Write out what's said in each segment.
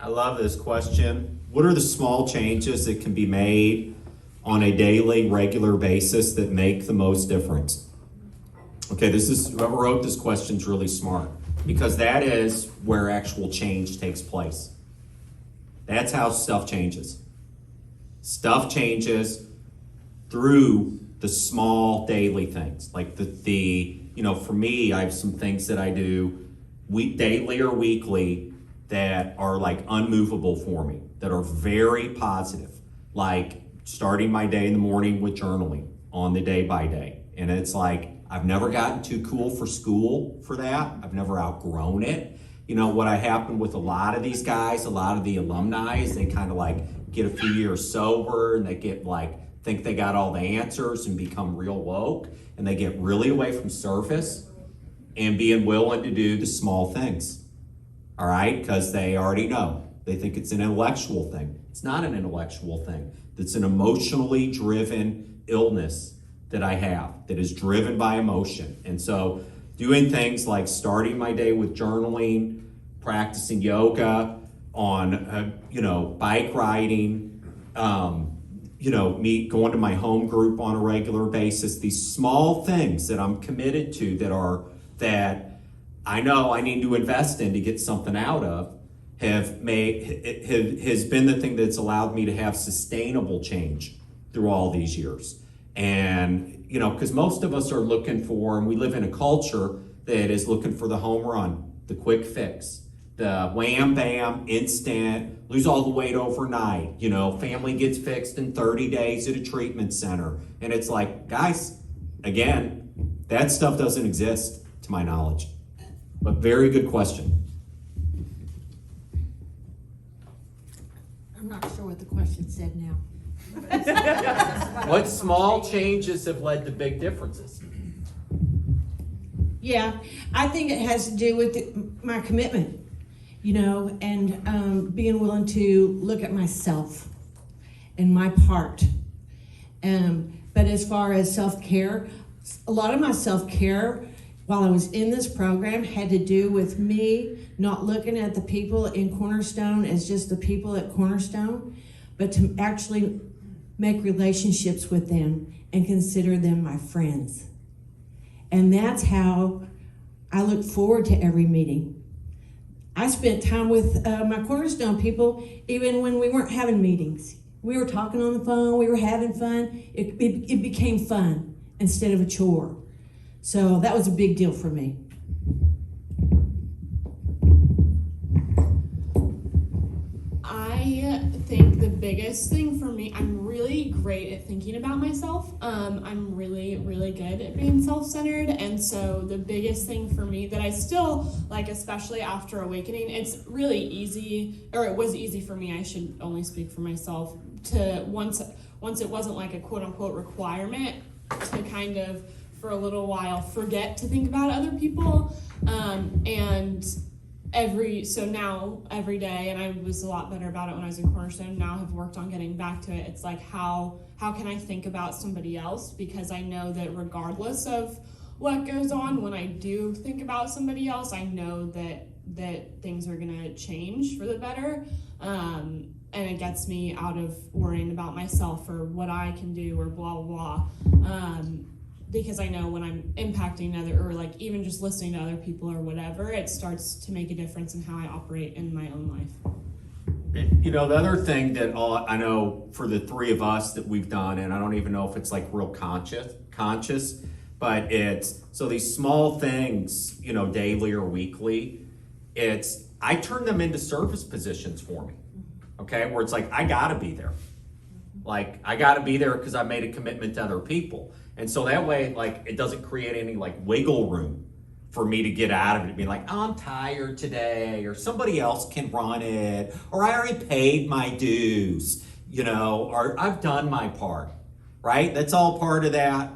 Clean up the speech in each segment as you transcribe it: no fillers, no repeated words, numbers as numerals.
I love this question. What are the small changes that can be made on a daily, regular basis that make the most difference? Okay, whoever wrote this question is really smart, because that is where actual change takes place. That's how stuff changes. Stuff changes through the small daily things. Like for me, I have some things that I do daily or weekly that are like unmovable for me, that are very positive. Like starting my day in the morning with journaling on the day by day. And it's like, I've never gotten too cool for school for that. I've never outgrown it. You know, what happened with a lot of these guys, a lot of the alumni, is they kind of like get a few years sober and they get like, think they got all the answers and become real woke, and they get really away from surface and being willing to do the small things, all right? Because they already know. They think it's an intellectual thing. It's not an intellectual thing. It's an emotionally driven illness that I have that is driven by emotion. And so doing things like starting my day with journaling, practicing yoga, on, bike riding, me going to my home group on a regular basis, these small things that I'm committed to that I know I need to invest in to get something out of has been the thing that's allowed me to have sustainable change through all these years. And, because most of us are looking for, and we live in a culture that is looking for the home run, the quick fix, the wham, bam, instant, lose all the weight overnight, family gets fixed in 30 days at a treatment center. And it's like, guys, again, that stuff doesn't exist to my knowledge. But very good question. I'm not sure what the question said now. What small changes have led to big differences? Yeah, I think it has to do with my commitment, and being willing to look at myself and my part. But as far as self-care, a lot of my self-care while I was in this program had to do with me not looking at the people in Cornerstone as just the people at Cornerstone, but to actually make relationships with them and consider them my friends. And that's how I look forward to every meeting. I spent time with my Cornerstone people even when we weren't having meetings. We were talking on the phone, we were having fun. It became fun instead of a chore. So that was a big deal for me. I think the biggest thing for me, I'm really great at thinking about myself. I'm really, really good at being self-centered. And so the biggest thing for me that I still like, especially after awakening, it's really easy, or it was easy for me, I should only speak for myself, to once it wasn't like a quote unquote requirement to kind of, for a little while, forget to think about other people. So now every day, and I was a lot better about it when I was in Cornerstone, now have worked on getting back to it. It's like, how can I think about somebody else? Because I know that regardless of what goes on, when I do think about somebody else, I know that things are gonna change for the better. And it gets me out of worrying about myself or what I can do or blah, blah, blah. Because I know when I'm impacting or like even just listening to other people or whatever, it starts to make a difference in how I operate in my own life. The other thing that I know for the three of us that we've done, and I don't even know if it's like real conscious, but so these small things, daily or weekly, I turn them into service positions for me, okay? Where it's like, I gotta be there. Like, I gotta be there because I made a commitment to other people. And so that way, like, it doesn't create any like wiggle room for me to get out of it and be like, oh, I'm tired today, or somebody else can run it, or I already paid my dues, or I've done my part, right? That's all part of that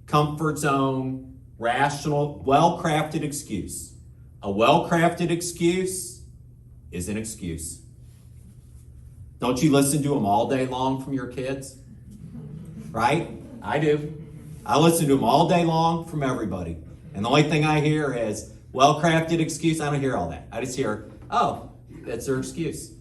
comfort zone, rational, well-crafted excuse. A well-crafted excuse is an excuse. Don't you listen to them all day long from your kids? Right? I do. I listen to them all day long from everybody. And the only thing I hear is well-crafted excuse. I don't hear all that. I just hear, oh, That's their excuse.